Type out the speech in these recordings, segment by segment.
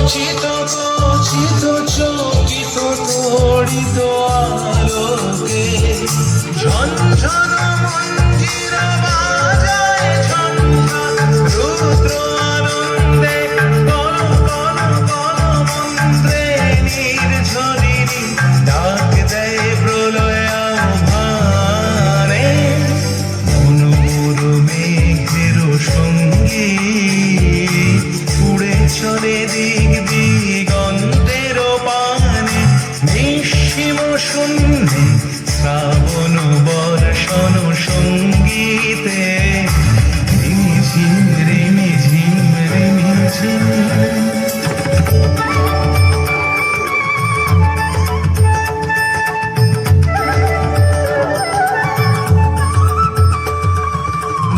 চিত চিত চকিত তড়িত আলোকে ঝনঝন মঞ্জির বাজায় ঝঞ্ঝা রুদ্র আনন্দে কল কল কল মন্ত্রে নির্ঝরিণী ডাক দেয় প্রলয় আহ্বানে মনোর মেঘের সঙ্গী উড়ে চলে দিক দিগন্তের পানে নিঃসীম শূন্যে শ্রাবণ বর্ষণ সঙ্গীতে রিমিঝিম রিমিঝিম রিমিঝিম।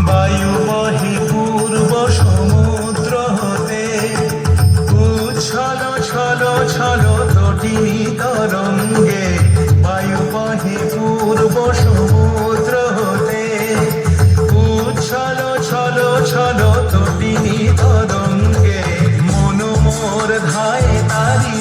বায়ু বহে পূর্ব সমুদ্র হতে উচ্ছল ছল ছল তটিনী তরঙ্গে বায়ু বহে পূর্ব সমুদ্র হতে উচ্ছল ছল ছল তটিনী তরঙ্গে মন মোর ধায় তারি